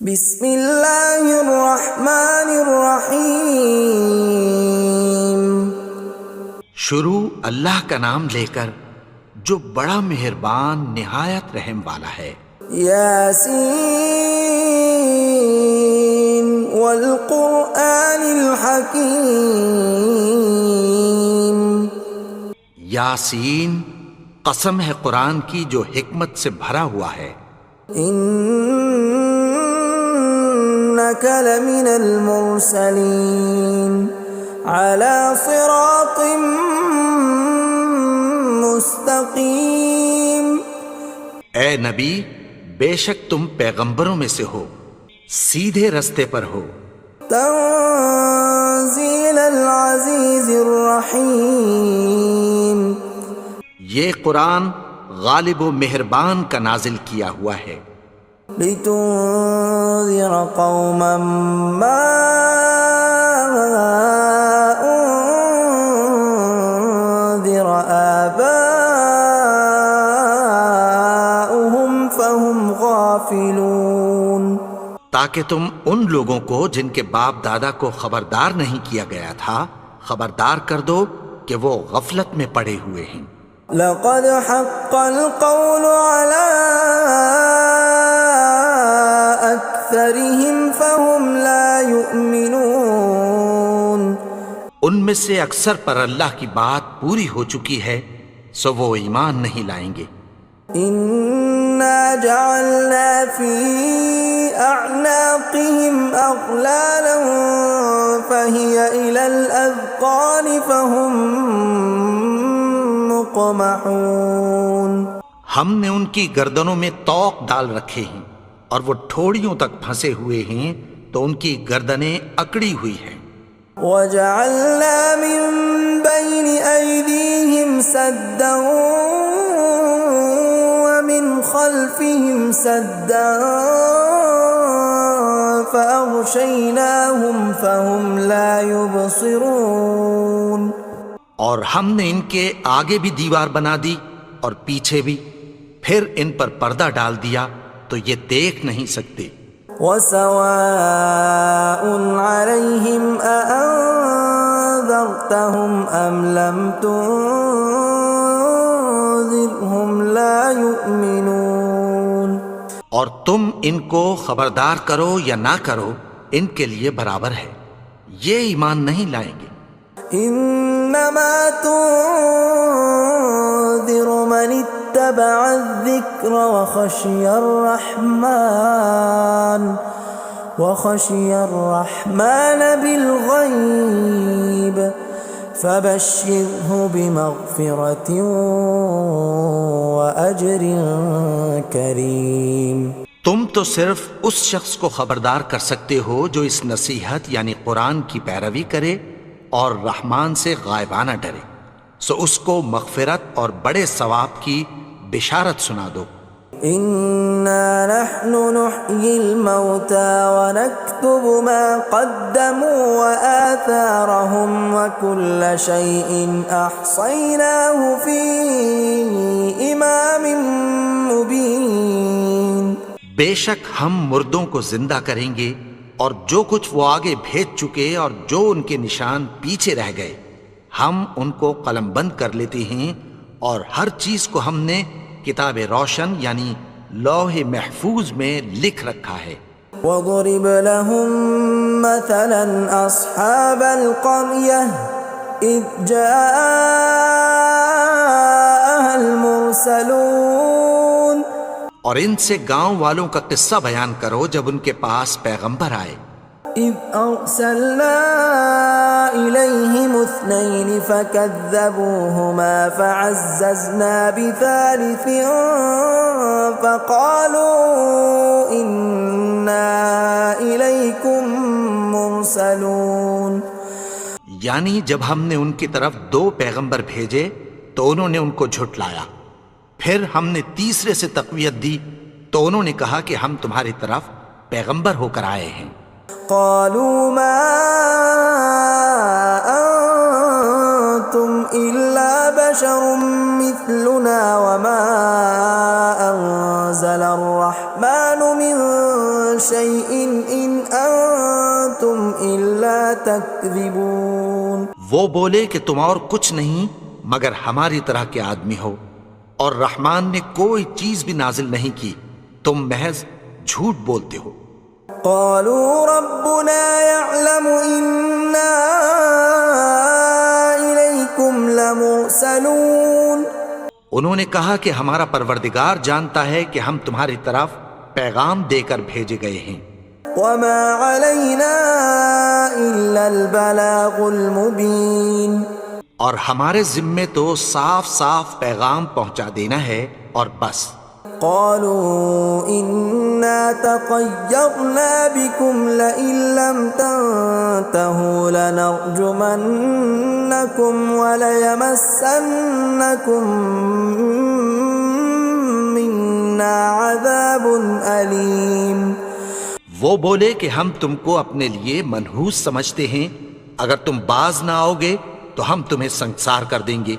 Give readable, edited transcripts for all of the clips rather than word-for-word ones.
بسم اللہ الرحمن الرحیم۔ شروع اللہ کا نام لے کر جو بڑا مہربان نہایت رحم والا ہے۔ یاسین والقرآن الحکیم۔ یاسین، قسم ہے قرآن کی جو حکمت سے بھرا ہوا ہے۔ انک لمن المرسلین علی صراط مستقیم۔ اے نبی، بے شک تم پیغمبروں میں سے ہو، سیدھے رستے پر ہو۔ تنزیل العزیز الرحیم۔ یہ قرآن غالب و مہربان کا نازل کیا ہوا ہے۔ لتنذر قوما ما انذر آباؤهم فهم غافلون۔ تاکہ تم ان لوگوں کو جن کے باپ دادا کو خبردار نہیں کیا گیا تھا خبردار کر دو کہ وہ غفلت میں پڑے ہوئے ہیں۔ لقد حق القول على أكثرهم فهم لا يؤمنون۔ ان میں سے اکثر پر اللہ کی بات پوری ہو چکی ہے سو وہ ایمان نہیں لائیں گے۔ إنا جعلنا في أعناقهم أغلالا فهي إلى الأذقان فهم مقمحون۔ ہم نے ان کی گردنوں میں طوق ڈال رکھے ہیں اور وہ ٹھوڑیوں تک پھنسے ہوئے ہیں تو ان کی گردنیں اکڑی ہوئی ہیں۔ وجعلنا من بين أيديهم سدا ومن خلفهم سدا فأغشيناهم فهم لا يبصرون۔ اور ہم نے ان کے آگے بھی دیوار بنا دی اور پیچھے بھی، پھر ان پر پردہ ڈال دیا تو یہ دیکھ نہیں سکتے۔ وسواء عليهم أأنذرتهم أم لم تنذرهم لا يؤمنون۔ اور تم ان کو خبردار کرو یا نہ کرو ان کے لیے برابر ہے، یہ ایمان نہیں لائیں گے۔ انما تنذر من اتبع الذکر وخشی الرحمن بالغیب فبشرہ بمغفرۃ واجر کریم۔ تم تو صرف اس شخص کو خبردار کر سکتے ہو جو اس نصیحت یعنی قرآن کی پیروی کرے اور رحمان سے غائبانہ ڈرے، سو اس کو مغفرت اور بڑے ثواب کی بشارت سنا دو۔ انا نحن نحيي الموتى ونكتب ما قدموا وآثارهم وكل شيء احصيناه في امام مبين۔ بے شک ہم مردوں کو زندہ کریں گے اور جو کچھ وہ آگے بھیج چکے اور جو ان کے نشان پیچھے رہ گئے ہم ان کو قلم بند کر لیتے ہیں، اور ہر چیز کو ہم نے کتاب روشن یعنی لوح محفوظ میں لکھ رکھا ہے۔ وَضُرِبَ لَهُم مَّثَلًا أَصْحَابَ الْقَرْيَةِ إِذْ جَاءَهَا الْمُرْسَلُونَ۔ اور ان سے گاؤں والوں کا قصہ بیان کرو جب ان کے پاس پیغمبر آئے۔ إِذْ أَرْسَلْنَا إِلَيْهِمُ اثْنَيْنِ فَكَذَّبُوهُمَا فَعَزَّزْنَا بِثَالِثٍ فَقَالُوا إِنَّا إِلَيْكُمْ مُرْسَلُونَ۔ یعنی جب ہم نے ان کی طرف 2 پیغمبر بھیجے تو انہوں نے ان کو جھٹلایا، پھر ہم نے تیسرے سے تقویت دی تو انہوں نے کہا کہ ہم تمہاری طرف پیغمبر ہو کر آئے ہیں۔ قالوا ما أنتم إلا بشر مثلنا وما أنزل الرحمن من شيء إن أنتم إلا تكذبون. وہ بولے کہ تم اور کچھ نہیں مگر ہماری طرح کے آدمی ہو، اور رحمان نے کوئی چیز بھی نازل نہیں کی، تم محض جھوٹ بولتے ہو. قالوا ربنا يعلم إنا إليكم لمرسلون. انہوں نے کہا کہ ہمارا پروردگار جانتا ہے کہ ہم تمہاری طرف پیغام دے کر بھیجے گئے ہیں. وما علينا إلا البلاغ المبين. اور ہمارے ذمے تو صاف صاف پیغام پہنچا دینا ہے اور بس. قالوا إنا تطيرنا بكم لئن لم تنتهوا لنرجمنكم وليمسنكم منا عذاب أليم. وہ بولے کہ ہم تم کو اپنے لیے منحوس سمجھتے ہیں، اگر تم باز نہ آؤ گے تو ہم تمہیں سنسار کر دیں گے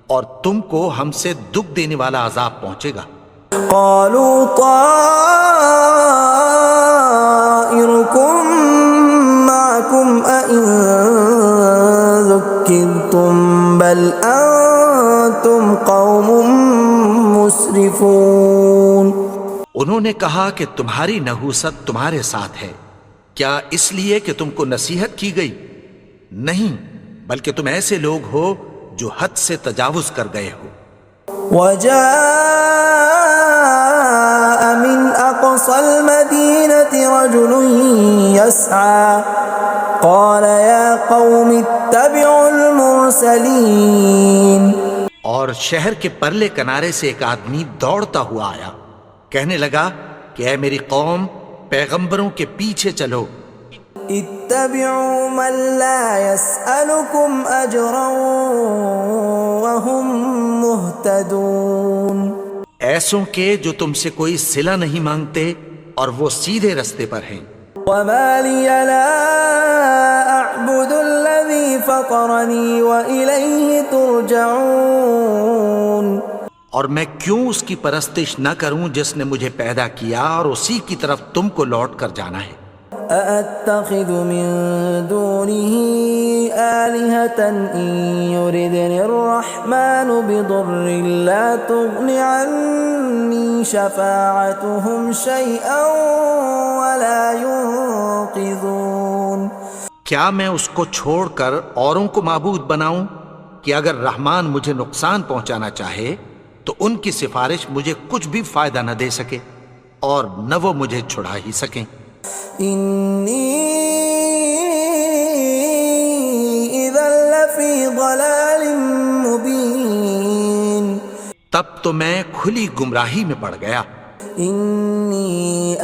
اور تم کو ہم سے دکھ دینے والا عذاب پہنچے گا. قالوا طائركم معكم أئن ذكرتم بل أنتم قوم مسرفون. انہوں نے کہا کہ تمہاری نحوست تمہارے ساتھ ہے، کیا اس لیے کہ تم کو نصیحت کی گئی؟ نہیں، بلکہ تم ایسے لوگ ہو جو حد سے تجاوز کر گئے ہو. وجاء من أقصى المدينة رجل يسعى قال يا قوم اتبعوا المرسلين. اور شہر کے پرلے کنارے سے ایک آدمی دوڑتا ہوا آیا، کہنے لگا کہ اے میری قوم، پیغمبروں کے پیچھے چلو. اتبعوا من لا يسألكم أجرا وهم مهتدون. ایسوں کے جو تم سے کوئی صلہ نہیں مانگتے اور وہ سیدھے رستے پر ہیں. وما لي لا أعبد الذي فطرني وإليه ترجعون. اور میں کیوں اس کی پرستش نہ کروں جس نے مجھے پیدا کیا اور اسی کی طرف تم کو لوٹ کر جانا ہے. أأتخذ من دونه آلهة إن يردني الرحمن بضر لا تغن عني شفاعتهم شيئا ولا ينقذون. کیا میں اس کو چھوڑ کر اوروں کو معبود بناؤں کہ اگر رحمان مجھے نقصان پہنچانا چاہے تو ان کی سفارش مجھے کچھ بھی فائدہ نہ دے سکے اور نہ وہ مجھے چھڑا ہی سکیں. إني إذا لفي ضلال مبين. تب تو میں کھلی گمراہی میں پڑ گیا. إني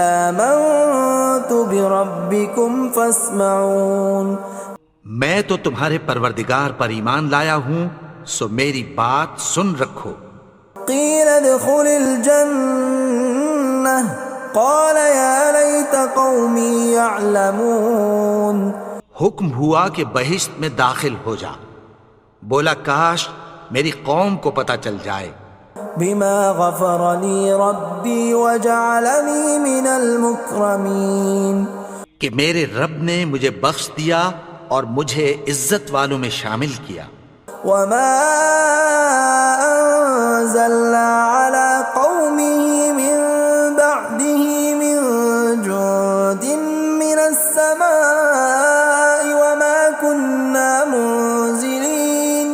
آمنت بربكم فاسمعون. میں تو تمہارے پروردگار پر ایمان لایا ہوں، سو میری بات سن رکھو. قيل ادخل الجنة قال يا ليت قومي يعلمون. حکم ہوا کہ بہشت میں داخل ہو جا. بولا کاش میری قوم کو پتہ چل جائے. بما غفر لي ربي وجعلني من المكرمين. کہ میرے رب نے مجھے بخش دیا اور مجھے عزت والوں میں شامل کیا. وما أنزلنا على قومه من بعده من جند من السماء وما كنا منزلين.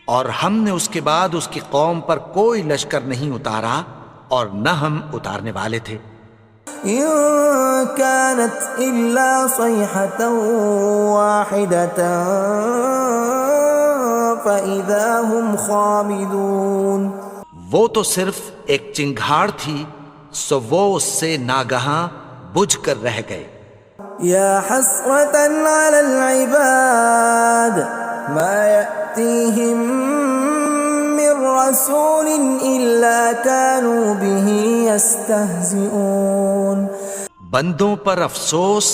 اور ہم نے اس کے بعد اس کی قوم پر کوئی لشکر نہیں اتارا اور نہ ہم اتارنے والے تھے. إن كانت إلا صيحة واحدة فإذا هم خامدون. وہ تو صرف ایک چنگھاڑ تھی، سو وہ اس سے ناگہاں بجھ کر رہ گئے. يا حسرة على العباد ما يأتيهم من رسول إلا كانوا به يستهزئون. بندوں پر افسوس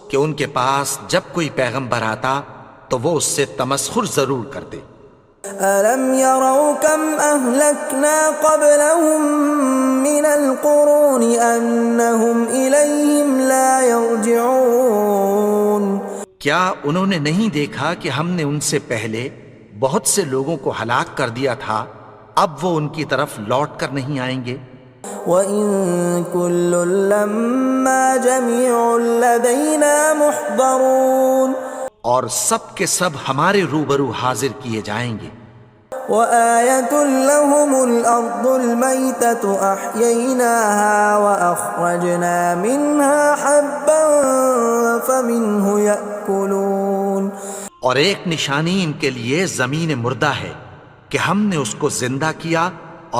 کہ ان کے پاس جب کوئی پیغمبر آتا تو وہ اس سے تمسخر ضرور کرتے. ألم يروا كم أهلكنا قبلهم من القرون أنهم إليهم لا يرجعون کیا انہوں نے نہیں دیکھا کہ ہم نے ان سے پہلے بہت سے لوگوں کو ہلاک کر دیا تھا، اب وہ ان کی طرف لوٹ کر نہیں آئیں گے؟ وَإِن كُلٌّ لَّمَّا جَمِيعٌ لَّدَيْنَا مُحْضَرُونَ اور سب کے سب ہمارے روبرو حاضر کیے جائیں گے۔ وَآيَةٌ لَّهُمُ الْأَرْضُ الْمَيْتَةُ أَحْيَيْنَاهَا وَأَخْرَجْنَا مِنْهَا حَبًّا فَمِنْهُ يَأْكُلُونَ اور ایک نشانی ان کے لیے زمین مردہ ہے کہ ہم نے اس کو زندہ کیا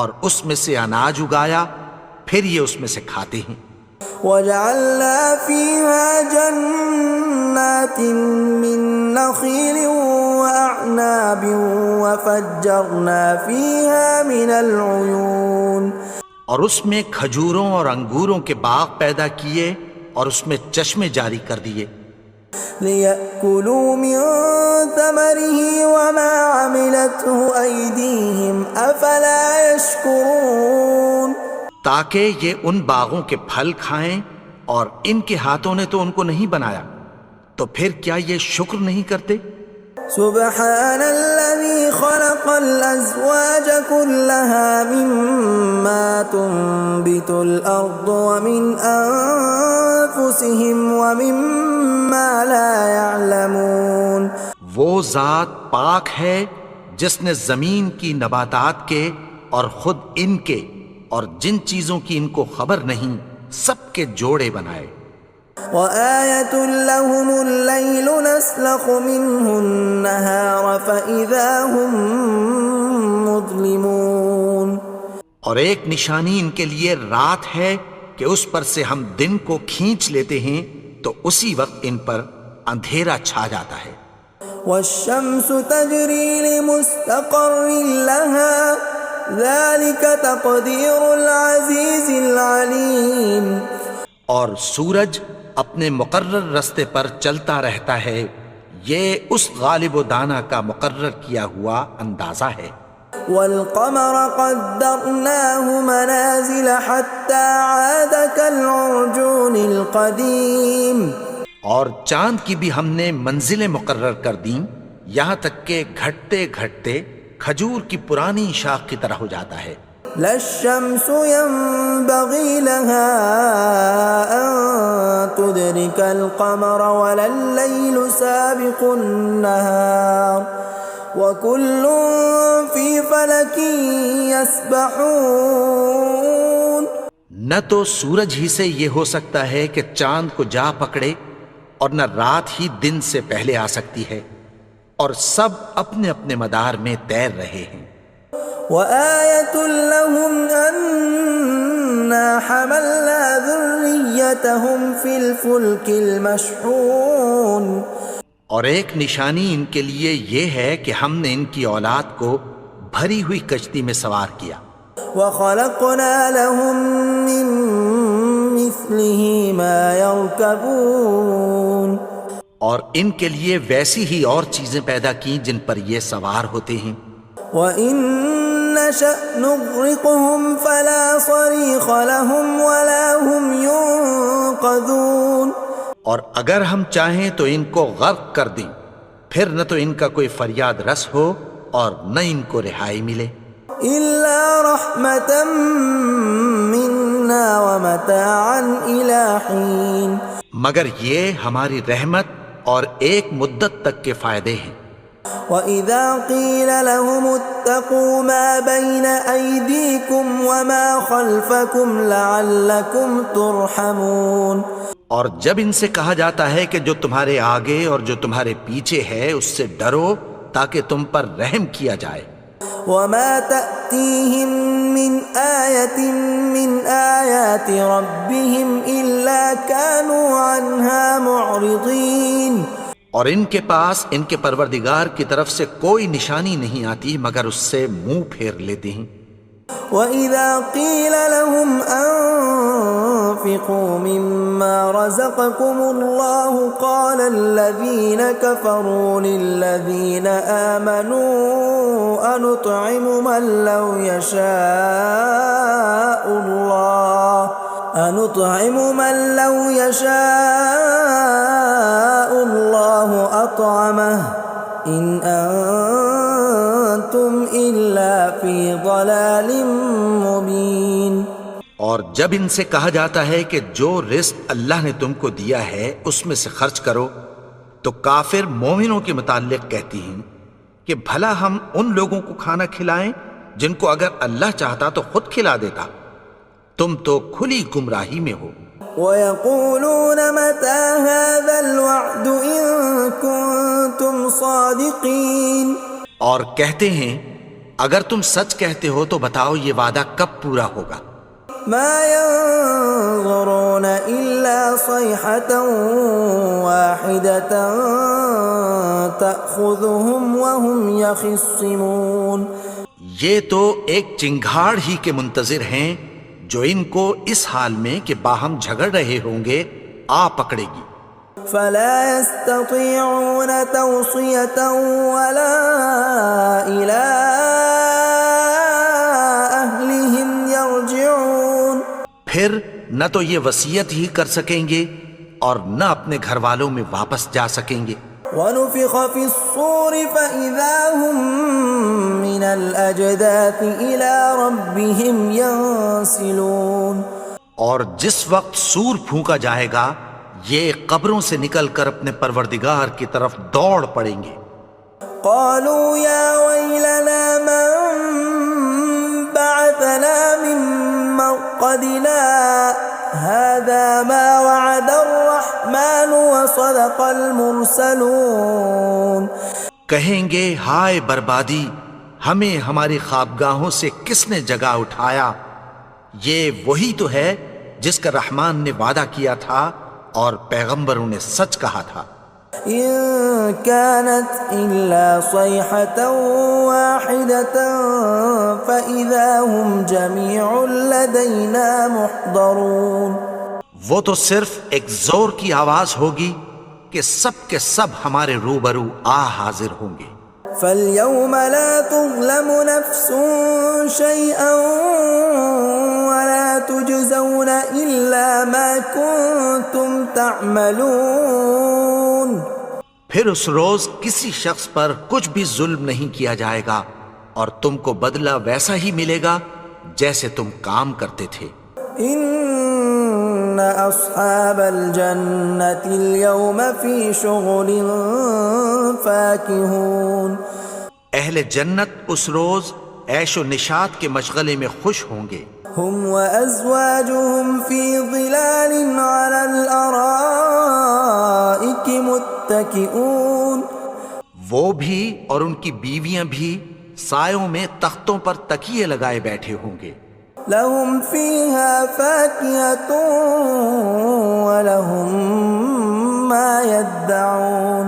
اور اس میں سے اناج اگایا، پھر یہ اس میں سے کھاتے ہیں۔ وَجَعَلْنَا فِيهَا جَنَّاتٍ مِّن نَّخِيلٍ وَأَعْنَابٍ وَفَجَّرْنَا فِيهَا مِنَ الْعُيُونِ اور اس میں کھجوروں اور انگوروں کے باغ پیدا کیے اور اس میں چشمے جاری کر دیے، لِيَأْكُلُوا مِن ثَمَرِهِ وَمَا عَمِلَتْهُ أَيْدِيهِمْ أَفَلَا يَشْكُرُونَ تاکہ یہ ان باغوں کے پھل کھائیں، اور ان کے ہاتھوں نے تو ان کو نہیں بنایا، تو پھر کیا یہ شکر نہیں کرتے؟ سبحان الذي خلق الأزواج كلها مما تنبت الأرض ومن أنفسهم ومما لا يعلمون وہ ذات پاک ہے جس نے زمین کی نباتات کے اور خود ان کے اور جن چیزوں کی ان کو خبر نہیں سب کے جوڑے بنائے۔ وآية لهم الليل نسلخ منه النهار فإذا هم مظلمون اور ایک نشانی ان کے لیے رات ہے کہ اس پر سے ہم دن کو کھینچ لیتے ہیں تو اسی وقت ان پر اندھیرا چھا جاتا ہے۔ والشمس تجري لمستقر لها ذلك تقدير العزيز العليم اور سورج اپنے مقرر رستے پر چلتا رہتا ہے، یہ اس غالب و دانا کا مقرر کیا ہوا اندازہ ہے۔ والقمر قدرناه منازل حتى عاد كالعرجون القديم اور چاند کی بھی ہم نے منزلیں مقرر کر دیں، یہاں تک کہ گھٹتے گھٹتے کھجور کی پرانی شاخ کی طرح ہو جاتا ہے۔ لا الشمس ينبغي لها أن تدرك القمر ولا الليل سابق النهار وكل في فلك يسبحون نہ تو سورج ہی سے یہ ہو سکتا ہے کہ چاند کو جا پکڑے، اور نہ رات ہی دن سے پہلے آ سکتی ہے، اور سب اپنے اپنے مدار میں تیر رہے ہیں۔ وآية لهم أنا حملنا ذريتهم في الفلك المشحون اور ایک نشانی ان کے لیے یہ ہے کہ ہم نے ان کی اولاد کو بھری ہوئی کشتی میں سوار کیا۔ وخلقنا لهم من مثله ما يركبون اور ان کے لیے ویسی ہی اور چیزیں پیدا کی جن پر یہ سوار ہوتے ہیں۔ وَإِن نَّشَأْ نُغْرِقْهُمْ فَلَا صَرِيخَ لَهُمْ وَلَا هُمْ يُنقَذُونَ اور اگر ہم چاہیں تو ان کو غرق کر دیں، پھر نہ تو ان کا کوئی فریاد رس ہو اور نہ ان کو رہائی ملے۔ إِلَّا رَحْمَةً مِّنَّا وَمَتَاعًا إِلَىٰ حِينٍ مگر یہ ہماری رحمت اور ایک مدت تک کے فائدے ہیں۔ وَإِذَا قِيلَ لَهُمُ اتَّقُوا مَا بَيْنَ أَيْدِيكُمْ وَمَا خَلْفَكُمْ لَعَلَّكُمْ تُرْحَمُونَ اور جب ان سے کہا جاتا ہے کہ جو تمہارے آگے اور جو تمہارے پیچھے ہے اس سے ڈرو تاکہ تم پر رحم کیا جائے۔ وَمَا تَأْتِيهِم مِّنْ آيَةٍ مِّنْ آيَاتِ رَبِّهِمْ إِلَّا كَانُوا عَنْهَا مُعْرِضِينَ اور ان کے پاس ان کے پروردگار کی طرف سے کوئی نشانی نہیں آتی مگر اس سے منہ پھیر لیتے ہیں۔ وَإِذَا قِيلَ لَهُمْ أَنفِقُوا مِمَّا رَزَقَكُمُ اللَّهُ قَالَ الَّذِينَ كَفَرُوا لِلَّذِينَ آمَنُوا أَنُطْعِمُ مَن لَّوْ يَشَاءُ اللَّهُ أَطْعَمَهُ إِنْ أَنْتُمْ إِلَّا فِي ضَلَالٍ مُبِينٍ۔ اور جب ان سے کہا جاتا ہے کہ جو رزق اللہ نے تم کو دیا ہے اس میں سے خرچ کرو، تو کافر مومنوں کے متعلق کہتی ہیں کہ بھلا ہم ان لوگوں کو کھانا کھلائیں جن کو اگر اللہ چاہتا تو خود کھلا دیتا، تم تو کھلی گمراہی میں ہو۔ وَيَقُولُونَ مَتَى هَذَا الْوَعْدُ إِن كُنتُمْ صَادِقِينَ، اور کہتے ہیں اگر تم سچ کہتے ہو تو بتاؤ یہ وعدہ کب پورا ہوگا۔ مَا يَنظُرُونَ إِلَّا صَيْحَةً وَاحِدَةً تَأْخُذُهُمْ وَهُمْ يَخِصِّمُونَ، یہ تو ایک چنگھاڑ ہی کے منتظر ہیں جو ان کو اس حال میں کہ باہم جھگڑ رہے ہوں گے آ پکڑے گی۔ فَلَا يَسْتَطِيعُونَ تَوْصِيَةً وَلَا إِلَىٰ أَهْلِهِمْ يَرْجِعُونَ، پھر نہ تو یہ وصیت ہی کر سکیں گے اور نہ اپنے گھر والوں میں واپس جا سکیں گے۔ وَنُفِخَ فِي الصُّورِ فَإِذَا هُم مِّنَ الْأَجْدَاثِ إِلَىٰ رَبِّهِمْ يَنسِلُونَ، اور جس وقت سور پھونکا جائے گا یہ قبروں سے نکل کر اپنے پروردگار کی طرف دوڑ پڑیں گے۔ قَالُوا يَا وَيْلَنَا مَن بَعَثَنَا مِن مَّرْقَدِنَا هَٰذَا مَا وَعَدَ الرَّحْمَٰنُ وَصَدَقَ الْمُرْسَلُونَ، کہیں گے ہائے بربادی، ہمیں ہماری خوابگاہوں سے کس نے جگا اٹھایا، یہ وہی تو ہے جس کا رحمان نے وعدہ کیا تھا اور پیغمبروں نے سچ کہا تھا۔ إِن كَانَتْ إِلَّا صَيْحَةً وَاحِدَةً فَإِذَا هُمْ جَمِيعٌ لَدَيْنَا مُحْضَرُونَ، وہ تو صرف ایک زور کی آواز ہوگی کہ سب کے سب ہمارے روبرو آ حاضر ہوں گے۔ فَالْيَوْمَ لَا تُظْلَمُ نَفْسٌ شَيْئًا وَلَا تُجْزَوْنَ إِلَّا مَا كُنتُمْ تَعْمَلُونَ، پھر اس روز کسی شخص پر کچھ بھی ظلم نہیں کیا جائے گا اور تم کو بدلہ ویسا ہی ملے گا جیسے تم کام کرتے تھے۔ إِنَّ أَصْحَابَ الْجَنَّةِ الْيَوْمَ فِي شُغُلٍ فَاكِهُونَ، اہل جنت اس روز عیش و نشاط کے مشغلے میں خوش ہوں گے۔ هُمْ وَأَزْوَاجُهُمْ فِي ظِلَالٍ عَلَى الْأَرَائِكِ مُتَّكِئُونَ، وہ بھی اور ان کی بیویاں بھی سایوں میں تختوں پر تکیے لگائے بیٹھے ہوں گے۔ لَهُمْ فِيهَا فَاكِهَةٌ وَلَهُمْ مَا يَدَّعُونَ،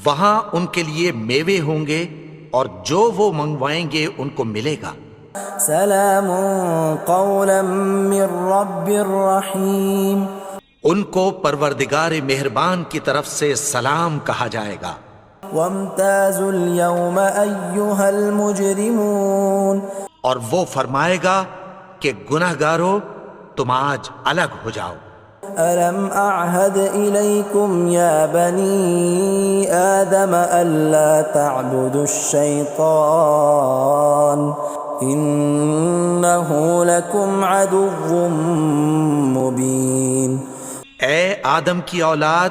وہاں ان کے لیے میوے ہوں گے اور جو وہ منگوائیں گے ان کو ملے گا۔ سلام قولا من رب رحیم، ان کو پروردگار مہربان کی طرف سے سلام کہا جائے گا۔ وامتازوا اليوم ایھا المجرمون، اور وہ فرمائے گا کہ گنہگارو تم آج الگ ہو جاؤ۔ ألم أعهد إليكم يا بني آدم ألا تعبدوا الشيطان إنه لكم عدو مبين۔ اے آدم کی اولاد،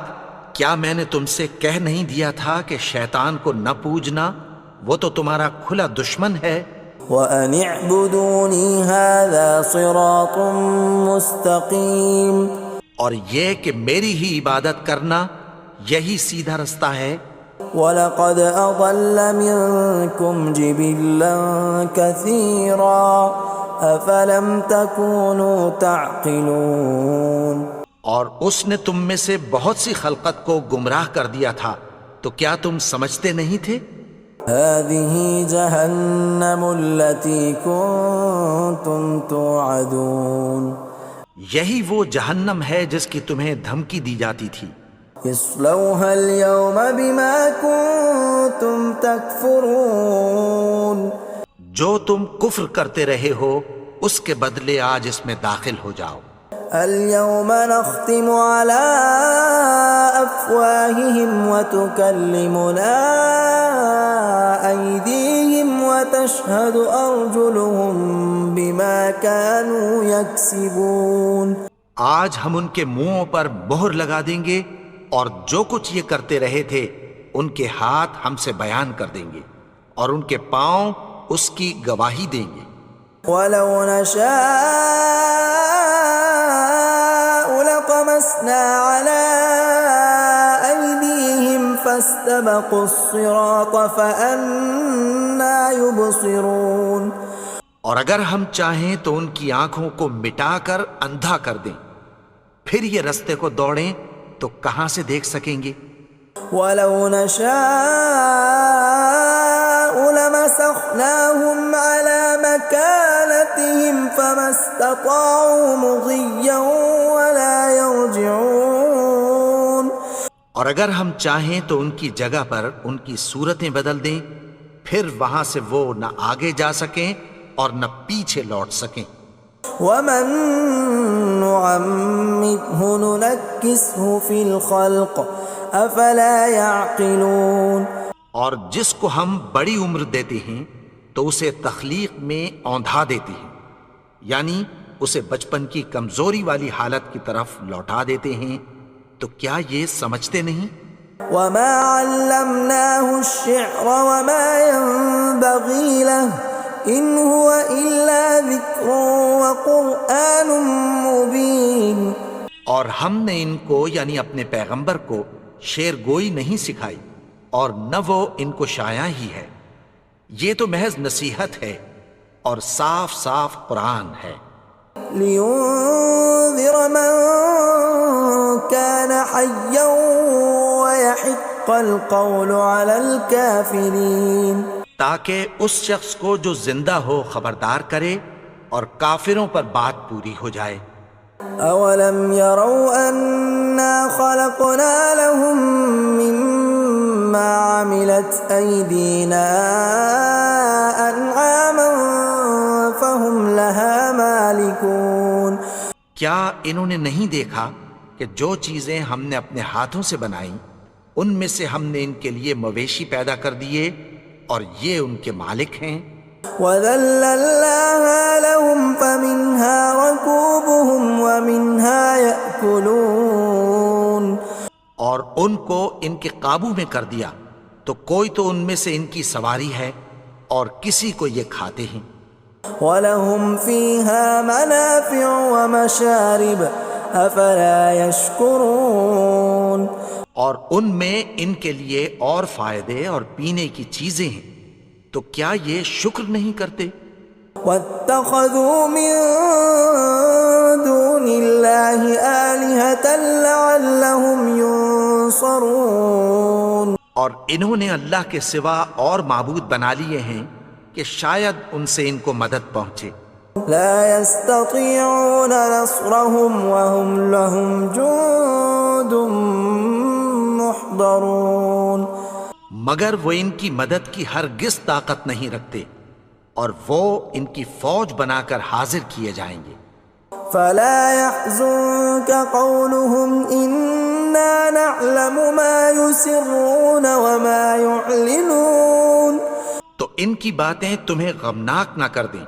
کیا میں نے تم سے کہہ نہیں دیا تھا کہ شیطان کو نہ پوجنا، وہ تو تمہارا کھلا دشمن ہے۔ وَأَنِ اعْبُدُونِي هَذَا صِرَاطٌ مُسْتَقِيمٌ، اور یہ کہ میری ہی عبادت کرنا یہی سیدھا رستہ ہے۔ وَلَقَدْ أَضَلَّ مِنكُمْ جِبِلًّا كَثِيرًا أَفَلَمْ تَكُونُوا تَعْقِلُونَ، اور اس نے تم میں سے بہت سی خلقت کو گمراہ کر دیا تھا، تو کیا تم سمجھتے نہیں تھے؟ هذه جهنم التي كنتم توعدون یہی وہ جہنم ہے جس کی تمہیں دھمکی دی جاتی تھی. اصلوها اليوم بما كنتم تكفرون جو تم کفر کرتے رہے ہو اس کے بدلے آج اس میں داخل ہو جاؤ. اليوم نختم على أفواههم وتكلمنا أيديهم وتشهد أرجلهم بما كانوا يكسبون. آج ہم ان کے منہوں پر مہر لگا دیں گے اور جو کچھ یہ کرتے رہے تھے ان کے ہاتھ ہم سے بیان کر دیں گے اور ان کے پاؤں اس کی گواہی دیں گے. وَلَوْ نَشَاءُ لَطَمَسْنَا عَلَىٰ أَيْدِيهِمْ فَاسْتَبَقُوا الصِّرَاطَ فَأَنَّىٰ يُبْصِرُونَ. اور اگر ہم چاہیں تو ان کی آنکھوں کو مٹا کر اندھا کر دیں، پھر یہ رستے کو دوڑیں تو کہاں سے دیکھ سکیں گے. وَلَوْ نَشَاءُ لَمَسَخْنَاهُمْ عَلَىٰ مَكَانَتِهِمْ فَمَا اسْتَطَاعُوا مُضِيًّا وَلَا يَرْجِعُونَ. اور اگر ہم چاہیں تو ان کی جگہ پر ان کی صورتیں بدل دیں، پھر وہاں سے وہ نہ آگے جا سکیں اور نہ پیچھے لوٹ سکیں. وَمَن نُّعَمِّرْهُ نُنَكِّسْهُ فِي الْخَلْقِ أَفَلَا يَعْقِلُونَ. اور جس کو ہم بڑی عمر دیتے ہیں تو اسے تخلیق میں اوندھا دیتے ہیں، یعنی اسے بچپن کی کمزوری والی حالت کی طرف لوٹا دیتے ہیں. تو کیا یہ سمجھتے نہیں؟ وَمَا عَلَّمْنَاهُ الشِّعْرَ وَمَا يَنبَغِي لَهُ إِنْ هُوَ إِلَّا ذِكْرٌ وَقُرْآنٌ مُبِينٌ. اور ہم نے ان کو یعنی اپنے پیغمبر کو شعر گوئی نہیں سکھائی اور نہ وہ ان کو شایع ہی ہے، یہ تو محض نصیحت ہے اور صاف صاف قرآن ہے. لِيُنذِرَ مَن كَانَ حَيًّا وَيَحِقَّ الْقَوْلُ عَلَى الْكَافِرِينَ. تاکہ اس شخص کو جو زندہ ہو خبردار کرے اور کافروں پر بات پوری ہو جائے. أَوَلَمْ يَرَوْا أَنَّا خَلَقْنَا لَهُم مِّمَّا عَمِلَتْ أَيْدِينَا أَنْعَامًا فَهُمْ لَهَا مَالِكُونَ. کیا انہوں نے نہیں دیکھا کہ جو چیزیں ہم نے اپنے ہاتھوں سے بنائیں ان میں سے ہم نے ان کے لیے مویشی پیدا کر دیے اور یہ ان کے مالک ہیں. وَذَلَّلْنَاهَا لَهُمْ فَمِنْهَا رَكُوبُهُمْ وَمِنْهَا يَأْكُلُونَ. اور ان کو ان کے قابو میں کر دیا تو کوئی تو ان میں سے ان کی سواری ہے اور کسی کو یہ کھاتے ہیں. وَلَهُمْ فِيهَا مَنَافِعُ وَمَشَارِبُ أَفَلَا يَشْكُرُونَ. اور ان میں ان کے لیے اور فائدے اور پینے کی چیزیں ہیں، تو کیا یہ شکر نہیں کرتے؟ وَاتَّخَذُوا مِن دُونِ اللَّهِ آلِهَةً لَعَلَّهُمْ يُنصَرُونَ. اور انہوں نے اللہ کے سوا اور معبود بنا لیے ہیں کہ شاید ان سے ان کو مدد پہنچے. لا يستطيعون نصرهم وهم لهم جند محضرون. مگر وہ ان کی مدد کی ہرگز طاقت نہیں رکھتے اور وہ ان کی فوج بنا کر حاضر کیے جائیں گے. فلا يحزنك قولهم إنا نعلم ما يسرون وما يعلنون. تو ان کی باتیں تمہیں غمناک نہ کر دیں،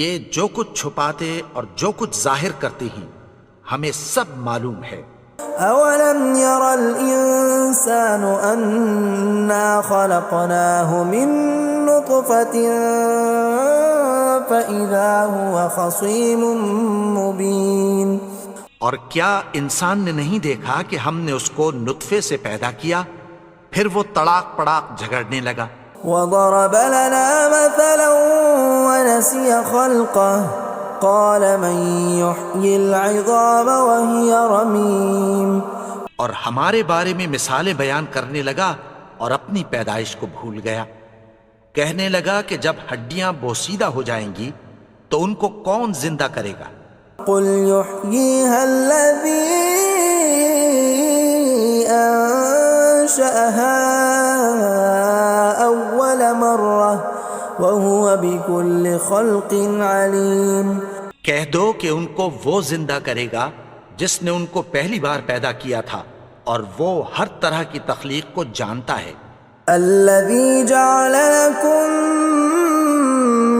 یہ جو کچھ چھپاتے اور جو کچھ ظاہر کرتے ہیں ہمیں سب معلوم ہے. أولم ير الإنسان أنا خلقناه من نطفة فإذا هو خصيم مبين. اور کیا انسان نے نہیں دیکھا کہ ہم نے اس کو نطفے سے پیدا کیا پھر وہ تڑاک پڑاک جھگڑنے لگا. وضرب لنا مثلا ونسي خلقه قال من يحيي العظام وهي رميم. اور ہمارے بارے میں مثالیں بیان کرنے لگا اور اپنی پیدائش کو بھول گیا. کہنے لگا کہ جب ہڈیاں بوسیدہ ہو جائیں گی تو ان کو کون زندہ کرے گا؟ قل يحييها الذي أنشأها أول مرة وهو بكل خلق عليم۔ کہہ دو کہ ان کو وہ زندہ کرے گا جس نے ان کو پہلی بار پیدا کیا تھا اور وہ ہر طرح کی تخلیق کو جانتا ہے۔ الذي جعل لكم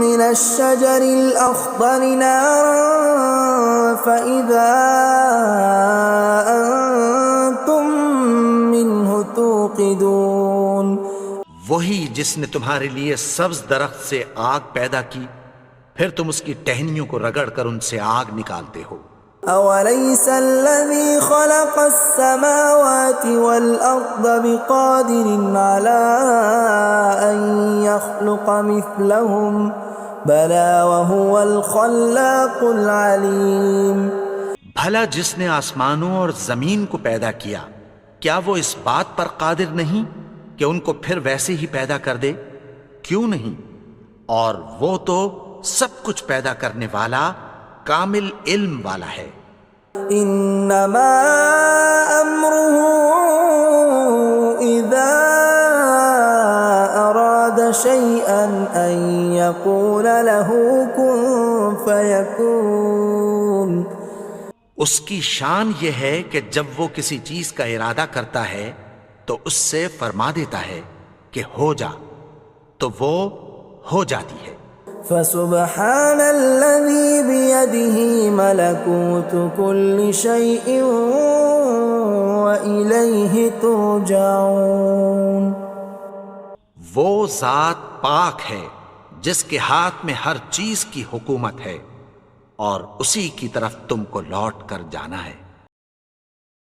من الشجر الأخضر نارا فإذا أنتم منه توقدون۔ وہی جس نے تمہارے لیے سبز درخت سے آگ پیدا کی، پھر تم اس کی ٹہنیوں کو رگڑ کر ان سے آگ نکالتے ہو۔ أوليس الذي خلق السماوات والأرض بقادر على أن يخلق مثلهم بلى وهو الخلاق العليم۔ بھلا جس نے آسمانوں اور زمین کو پیدا کیا، کیا وہ اس بات پر قادر نہیں کہ ان کو پھر ویسے ہی پیدا کر دے؟ کیوں نہیں؟ اور وہ تو سب کچھ پیدا کرنے والا، کامل علم والا ہے۔ انما امره اذا اراد شيئا ان يقول له كن فيكون۔ اس کی شان یہ ہے کہ جب وہ کسی چیز کا ارادہ کرتا ہے تو اس سے فرما دیتا ہے کہ ہو جا، تو وہ ہو جاتی ہے۔ فسبحان الذي بيده ملكوت كل شيء وإليه ترجعون۔ وہ ذات پاک ہے جس کے ہاتھ میں ہر چیز کی حکومت ہے اور اسی کی طرف تم کو لوٹ کر جانا ہے۔